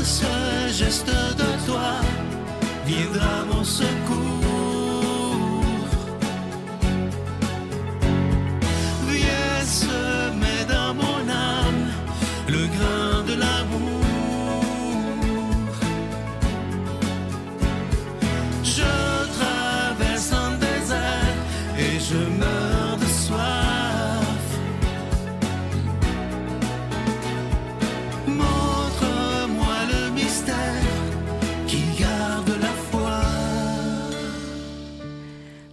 ce geste de toi viendra mon secours. Viens semer dans mon âme le grain de l'amour. Je traverse un désert et je meurs de soif. Montre-moi le mystère qui garde la foi.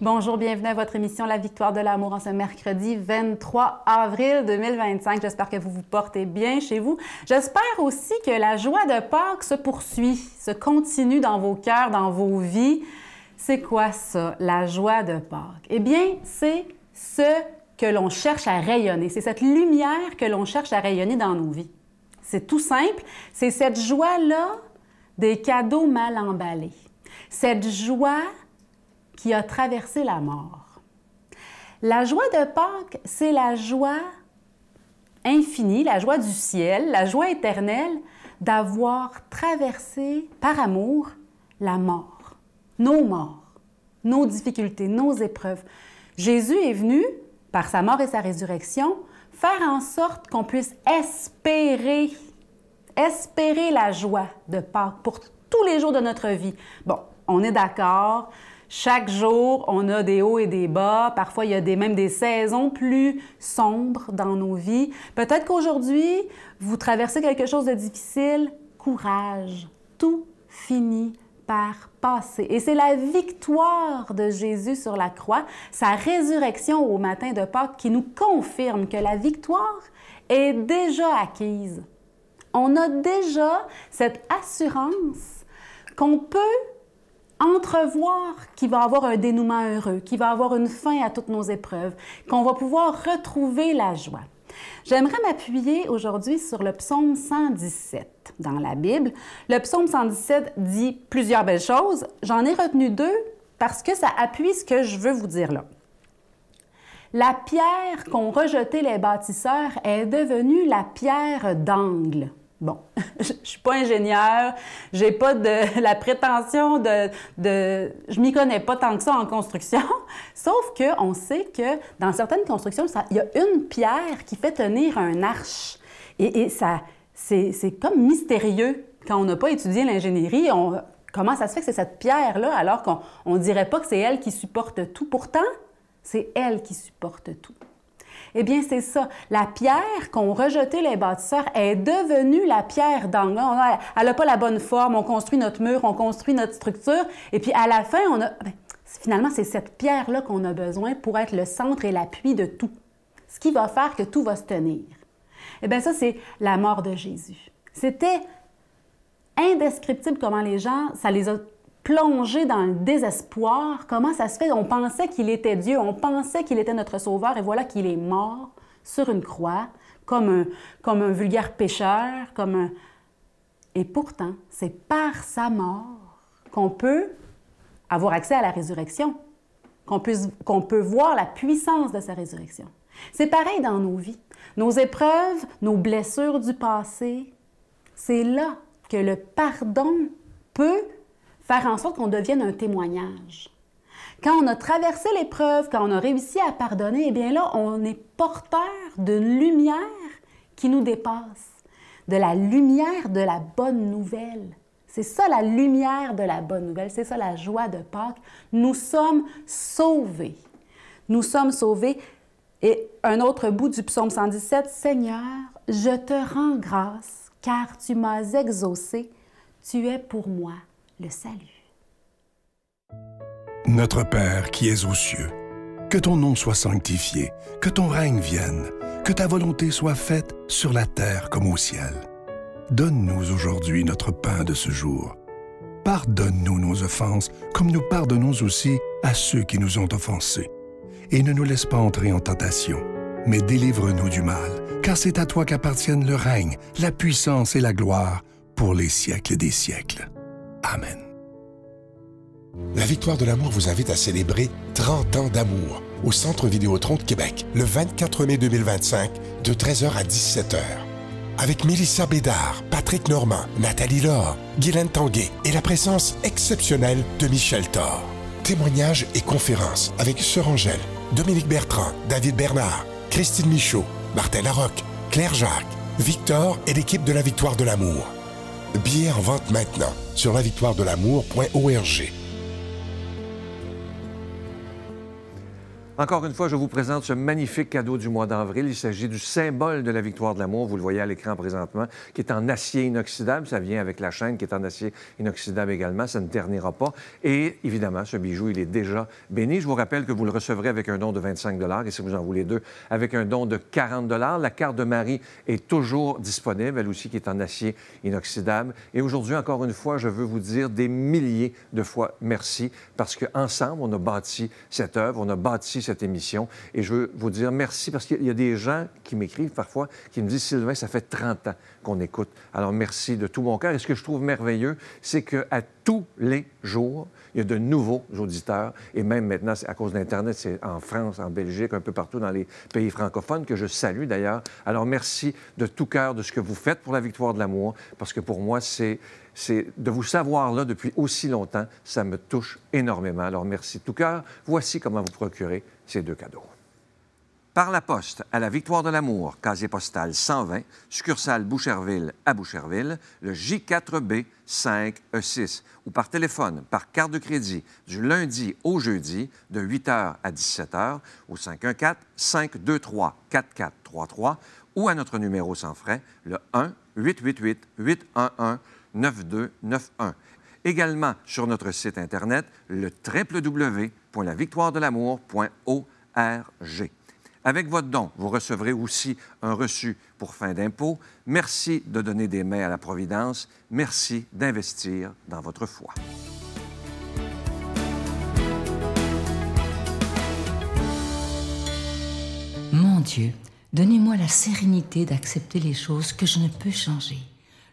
Bonjour, bienvenue à votre émission La Victoire de l'amour en ce mercredi 23 avril 2025. J'espère que vous vous portez bien chez vous. J'espère aussi que la joie de Pâques se poursuit, se continue dans vos cœurs, dans vos vies. C'est quoi ça, la joie de Pâques? Eh bien, c'est ce que l'on cherche à rayonner. C'est cette lumière que l'on cherche à rayonner dans nos vies. C'est tout simple. C'est cette joie-là des cadeaux mal emballés. Cette joie qui a traversé la mort. La joie de Pâques, c'est la joie infinie, la joie du ciel, la joie éternelle d'avoir traversé par amour la mort, nos difficultés, nos épreuves. Jésus est venu, par sa mort et sa résurrection, faire en sorte qu'on puisse espérer la joie de Pâques pour tous les jours de notre vie. Bon, on est d'accord. Chaque jour, on a des hauts et des bas. Parfois, il y a même des saisons plus sombres dans nos vies. Peut-être qu'aujourd'hui, vous traversez quelque chose de difficile. Courage, tout finit par passer. Et c'est la victoire de Jésus sur la croix, sa résurrection au matin de Pâques, qui nous confirme que la victoire est déjà acquise. On a déjà cette assurance qu'on peut entrevoir qu'il va avoir un dénouement heureux, qu'il va avoir une fin à toutes nos épreuves, qu'on va pouvoir retrouver la joie. J'aimerais m'appuyer aujourd'hui sur le psaume 117 dans la Bible. Le psaume 117 dit plusieurs belles choses. J'en ai retenu deux parce que ça appuie ce que je veux vous dire là. La pierre qu'ont rejetée les bâtisseurs est devenue la pierre d'angle. Bon, je ne suis pas ingénieure, je n'ai pas la prétention je m'y connais pas tant que ça en construction, sauf qu'on sait que dans certaines constructions, il y a une pierre qui fait tenir un arche. Et ça, c'est comme mystérieux. Quand on n'a pas étudié l'ingénierie, comment ça se fait que c'est cette pierre-là alors qu'on ne dirait pas que c'est elle qui supporte tout? Pourtant, c'est elle qui supporte tout. Eh bien, c'est ça. La pierre qu'ont rejetée les bâtisseurs est devenue la pierre d'angle. Elle n'a pas la bonne forme, on construit notre mur, on construit notre structure, et puis à la fin, finalement, c'est cette pierre-là qu'on a besoin pour être le centre et l'appui de tout. Ce qui va faire que tout va se tenir. Eh bien, ça, c'est la mort de Jésus. C'était indescriptible comment les gens, ça les a plongés dans le désespoir. Comment ça se fait? On pensait qu'il était Dieu, on pensait qu'il était notre sauveur, et voilà qu'il est mort sur une croix, comme un vulgaire pécheur, Et pourtant, c'est par sa mort qu'on peut avoir accès à la résurrection, qu'on peut voir la puissance de sa résurrection. C'est pareil dans nos vies. Nos épreuves, nos blessures du passé, c'est là que le pardon peut faire en sorte qu'on devienne un témoignage. Quand on a traversé l'épreuve, quand on a réussi à pardonner, eh bien là, on est porteur d'une lumière qui nous dépasse, de la lumière de la bonne nouvelle. C'est ça la lumière de la bonne nouvelle, c'est ça la joie de Pâques. Nous sommes sauvés. Nous sommes sauvés. Et un autre bout du psaume 117, « Seigneur, je te rends grâce, car tu m'as exaucé, tu es pour moi le salut. » Notre Père qui es aux cieux, que ton nom soit sanctifié, que ton règne vienne, que ta volonté soit faite sur la terre comme au ciel. Donne-nous aujourd'hui notre pain de ce jour. Pardonne-nous nos offenses, comme nous pardonnons aussi à ceux qui nous ont offensés. Et ne nous laisse pas entrer en tentation, mais délivre-nous du mal, car c'est à toi qu'appartiennent le règne, la puissance et la gloire pour les siècles des siècles. Amen. La Victoire de l'amour vous invite à célébrer 30 ans d'amour au Centre Vidéotron de Québec, le 24 mai 2025, de 13h à 17h. avec Mélissa Bédard, Patrick Normand, Nathalie Laure, Guylaine Tanguay et la présence exceptionnelle de Michel Thor. Témoignages et conférences avec Sœur Angèle, Dominique Bertrand, David Bernard, Christine Michaud, Martin Larocque, Claire Jacques, Victor et l'équipe de la Victoire de l'Amour. Billets en vente maintenant sur lavictoiredelamour.org. Encore une fois, je vous présente ce magnifique cadeau du mois d'avril. Il s'agit du symbole de la victoire de l'amour. Vous le voyez à l'écran présentement, qui est en acier inoxydable. Ça vient avec la chaîne qui est en acier inoxydable également. Ça ne ternira pas. Et évidemment, ce bijou, il est déjà béni. Je vous rappelle que vous le recevrez avec un don de 25 $ et si vous en voulez deux, avec un don de 40 $. La carte de Marie est toujours disponible, elle aussi qui est en acier inoxydable. Et aujourd'hui, encore une fois, je veux vous dire des milliers de fois merci parce qu'ensemble, on a bâti cette œuvre, on a bâti cette émission. Et je veux vous dire merci parce qu'il y a des gens qui m'écrivent parfois, qui me disent « Sylvain, ça fait 30 ans qu'on écoute. » Alors, merci de tout mon cœur. Et ce que je trouve merveilleux, c'est qu'à tous les jours, il y a de nouveaux auditeurs. Et même maintenant, à cause d'Internet, c'est en France, en Belgique, un peu partout dans les pays francophones, que je salue d'ailleurs. Alors, merci de tout cœur de ce que vous faites pour la victoire de l'amour, parce que pour moi, c'est de vous savoir là depuis aussi longtemps, ça me touche énormément. Alors, merci de tout cœur. Voici comment vous procurer ces deux cadeaux. Par la poste, à la Victoire de l'Amour, casier postal 120, succursale Boucherville à Boucherville, le J4B 5E6, ou par téléphone, par carte de crédit, du lundi au jeudi, de 8h à 17h, au 514-523-4433, ou à notre numéro sans frais, le 1-888-811-9291. Également sur notre site Internet, le www.lavictoiredelamour.org. Avec votre don, vous recevrez aussi un reçu pour fin d'impôt. Merci de donner des mains à la Providence. Merci d'investir dans votre foi. Mon Dieu, donnez-moi la sérénité d'accepter les choses que je ne peux changer,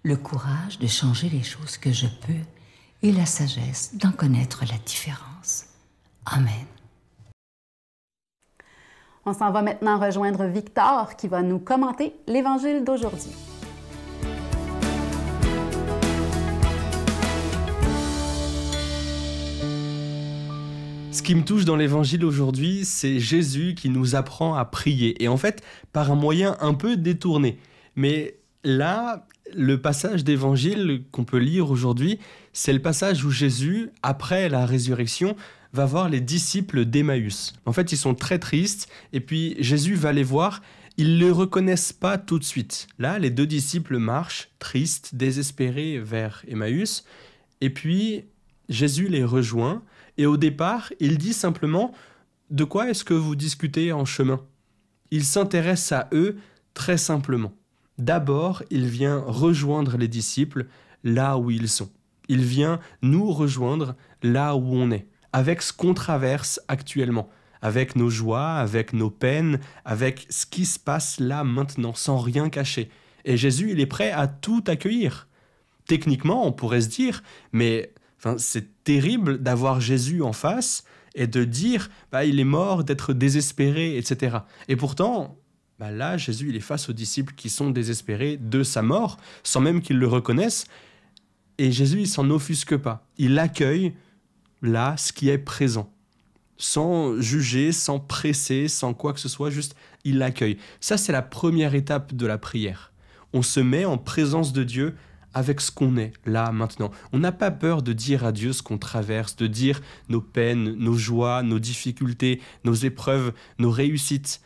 le courage de changer les choses que je peux et la sagesse d'en connaître la différence. Amen. On s'en va maintenant rejoindre Victor qui va nous commenter l'Évangile d'aujourd'hui. Ce qui me touche dans l'Évangile aujourd'hui, c'est Jésus qui nous apprend à prier. Et en fait, par un moyen un peu détourné. Mais là, le passage d'Évangile qu'on peut lire aujourd'hui, c'est le passage où Jésus, après la résurrection, va voir les disciples d'Emmaüs. En fait, ils sont très tristes, et puis Jésus va les voir. Ils ne le reconnaissent pas tout de suite. Là, les deux disciples marchent, tristes, désespérés, vers Emmaüs, et puis Jésus les rejoint, et au départ, il dit simplement « De quoi est-ce que vous discutez en chemin ?» Il s'intéresse à eux très simplement. D'abord, il vient rejoindre les disciples là où ils sont. Il vient nous rejoindre là où on est, avec ce qu'on traverse actuellement, avec nos joies, avec nos peines, avec ce qui se passe là maintenant, sans rien cacher. Et Jésus, il est prêt à tout accueillir. Techniquement, on pourrait se dire, mais c'est terrible d'avoir Jésus en face et de dire, il est mort, d'être désespéré, etc. Et pourtant, là, Jésus, il est face aux disciples qui sont désespérés de sa mort, sans même qu'ils le reconnaissent. Et Jésus, il s'en offusque pas. Il accueille là ce qui est présent, sans juger, sans presser, sans quoi que ce soit, juste il l'accueille. Ça, c'est la première étape de la prière. On se met en présence de Dieu avec ce qu'on est, là, maintenant. On n'a pas peur de dire à Dieu ce qu'on traverse, de dire nos peines, nos joies, nos difficultés, nos épreuves, nos réussites.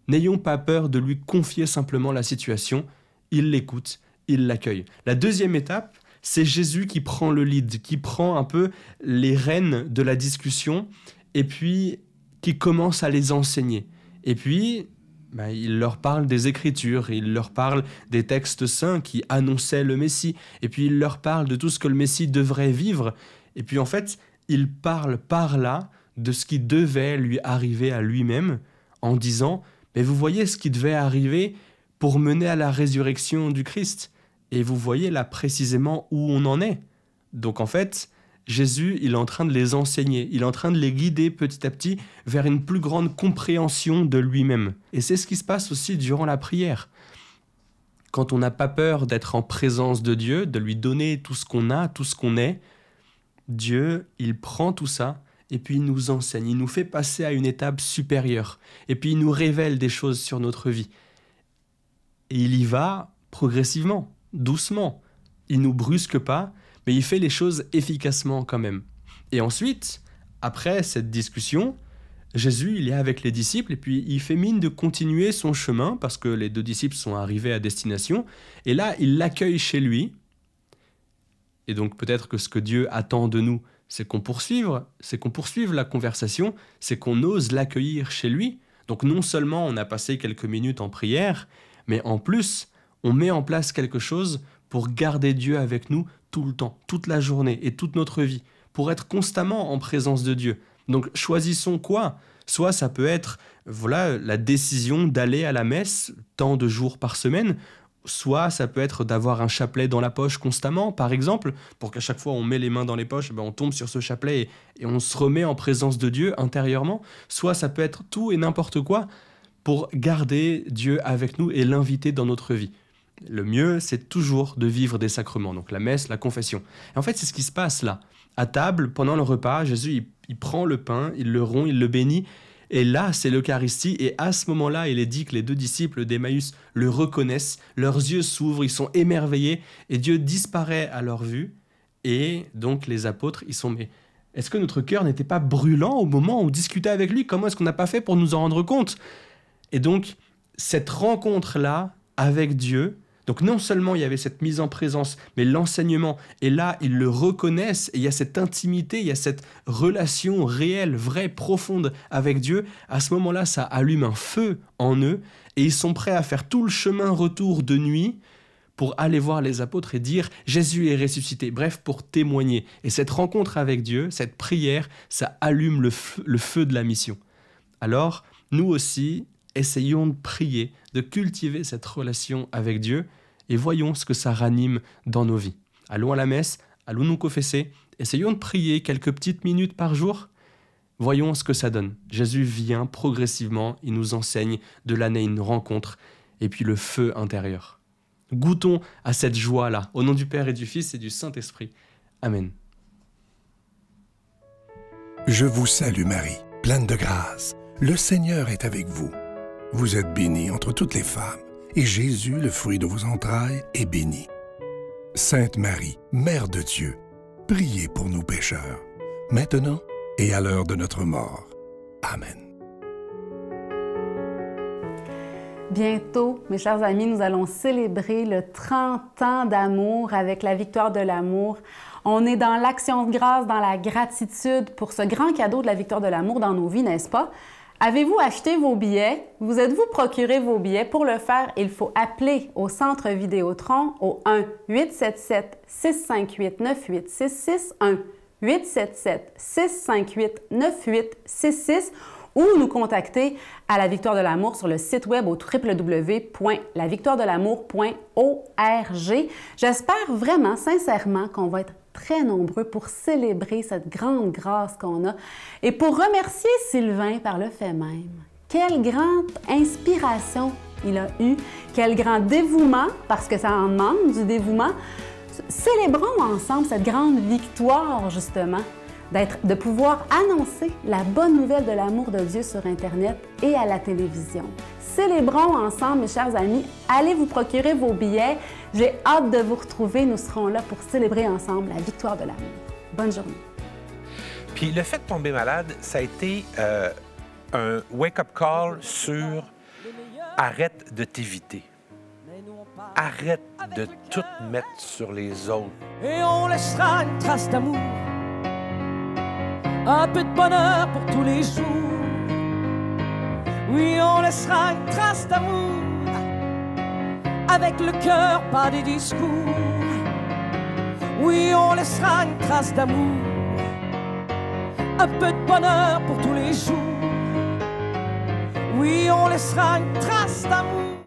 N'ayons pas peur de lui confier simplement la situation. Il l'écoute, il l'accueille. La deuxième étape, c'est Jésus qui prend le lead, qui prend un peu les rênes de la discussion et puis qui commence à les enseigner. Et puis, il leur parle des Écritures, il leur parle des textes saints qui annonçaient le Messie, et puis il leur parle de tout ce que le Messie devrait vivre. Et puis en fait, il parle par là de ce qui devait lui arriver à lui-même en disant « Mais vous voyez ce qui devait arriver pour mener à la résurrection du Christ ?» Et vous voyez là précisément où on en est. Donc en fait, Jésus, il est en train de les enseigner, il est en train de les guider petit à petit vers une plus grande compréhension de lui-même. Et c'est ce qui se passe aussi durant la prière. quand on n'a pas peur d'être en présence de Dieu, de lui donner tout ce qu'on a, tout ce qu'on est, Dieu, il prend tout ça et puis il nous enseigne, il nous fait passer à une étape supérieure et puis il nous révèle des choses sur notre vie. Et il y va progressivement, doucement. Il ne nous brusque pas, mais il fait les choses efficacement quand même. Et ensuite, après cette discussion, Jésus, il est avec les disciples et puis il fait mine de continuer son chemin parce que les 2 disciples sont arrivés à destination. Et là, il l'accueille chez lui. Et donc peut-être que ce que Dieu attend de nous, c'est qu'on poursuive la conversation, c'est qu'on ose l'accueillir chez lui. Donc non seulement on a passé quelques minutes en prière, mais en plus, on met en place quelque chose pour garder Dieu avec nous tout le temps, toute la journée et toute notre vie, pour être constamment en présence de Dieu. Donc choisissons quoi? Soit ça peut être la décision d'aller à la messe tant de jours par semaine, soit ça peut être d'avoir un chapelet dans la poche constamment, par exemple, pour qu'à chaque fois on met les mains dans les poches, on tombe sur ce chapelet et on se remet en présence de Dieu intérieurement. Soit ça peut être tout et n'importe quoi pour garder Dieu avec nous et l'inviter dans notre vie. Le mieux, c'est toujours de vivre des sacrements, donc la messe, la confession. Et en fait, c'est ce qui se passe là. À table, pendant le repas, Jésus, il prend le pain, il le rompt, il le bénit, et là, c'est l'Eucharistie, et à ce moment-là, il est dit que les 2 disciples d'Emmaüs le reconnaissent, leurs yeux s'ouvrent, ils sont émerveillés, et Dieu disparaît à leur vue, et donc les apôtres, ils sont, mais est-ce que notre cœur n'était pas brûlant au moment où on discutait avec lui? Comment est-ce qu'on n'a pas fait pour nous en rendre compte? Et donc, cette rencontre-là avec Dieu, donc non seulement il y avait cette mise en présence, mais l'enseignement, et là ils le reconnaissent, et il y a cette intimité, il y a cette relation réelle, vraie, profonde avec Dieu. À ce moment-là, ça allume un feu en eux, et ils sont prêts à faire tout le chemin retour de nuit pour aller voir les apôtres et dire « Jésus est ressuscité », bref, pour témoigner. Et cette rencontre avec Dieu, cette prière, ça allume le feu de la mission. Alors, nous aussi, essayons de prier, de cultiver cette relation avec Dieu et voyons ce que ça ranime dans nos vies. Allons à la messe, allons nous confesser, essayons de prier quelques petites minutes par jour. Voyons ce que ça donne. Jésus vient progressivement, il nous enseigne de l'année une rencontre et puis le feu intérieur. Goûtons à cette joie-là, au nom du Père et du Fils et du Saint-Esprit. Amen. Je vous salue Marie, pleine de grâce. Le Seigneur est avec vous. Vous êtes bénie entre toutes les femmes, et Jésus, le fruit de vos entrailles, est béni. Sainte Marie, Mère de Dieu, priez pour nous pécheurs, maintenant et à l'heure de notre mort. Amen. Bientôt, mes chers amis, nous allons célébrer le 30 ans d'amour avec la victoire de l'amour. On est dans l'action de grâce, dans la gratitude pour ce grand cadeau de la victoire de l'amour dans nos vies, n'est-ce pas? Avez-vous acheté vos billets? Vous êtes-vous procuré vos billets? Pour le faire, il faut appeler au Centre Vidéotron au 1-877-658-9866, 1-877-658-9866 ou nous contacter à La Victoire de l'amour sur le site web au www.lavictoiredelamour.org. J'espère vraiment, sincèrement, qu'on va être très nombreux pour célébrer cette grande grâce qu'on a et pour remercier Sylvain par le fait même. Quelle grande inspiration il a eu, quel grand dévouement, parce que ça en demande du dévouement. Célébrons ensemble cette grande victoire, justement, de pouvoir annoncer la bonne nouvelle de l'amour de Dieu sur Internet et à la télévision. Célébrons ensemble, mes chers amis. Allez vous procurer vos billets. J'ai hâte de vous retrouver. Nous serons là pour célébrer ensemble la victoire de l'amour. Bonne journée. Puis le fait de tomber malade, ça a été un wake-up call sur arrête de t'éviter. Arrête de tout mettre sur les autres. Et on laissera une trace d'amour, un peu de bonheur pour tous les jours. Oui, on laissera une trace d'amour, avec le cœur, pas des discours. Oui, on laissera une trace d'amour, un peu de bonheur pour tous les jours. Oui, on laissera une trace d'amour.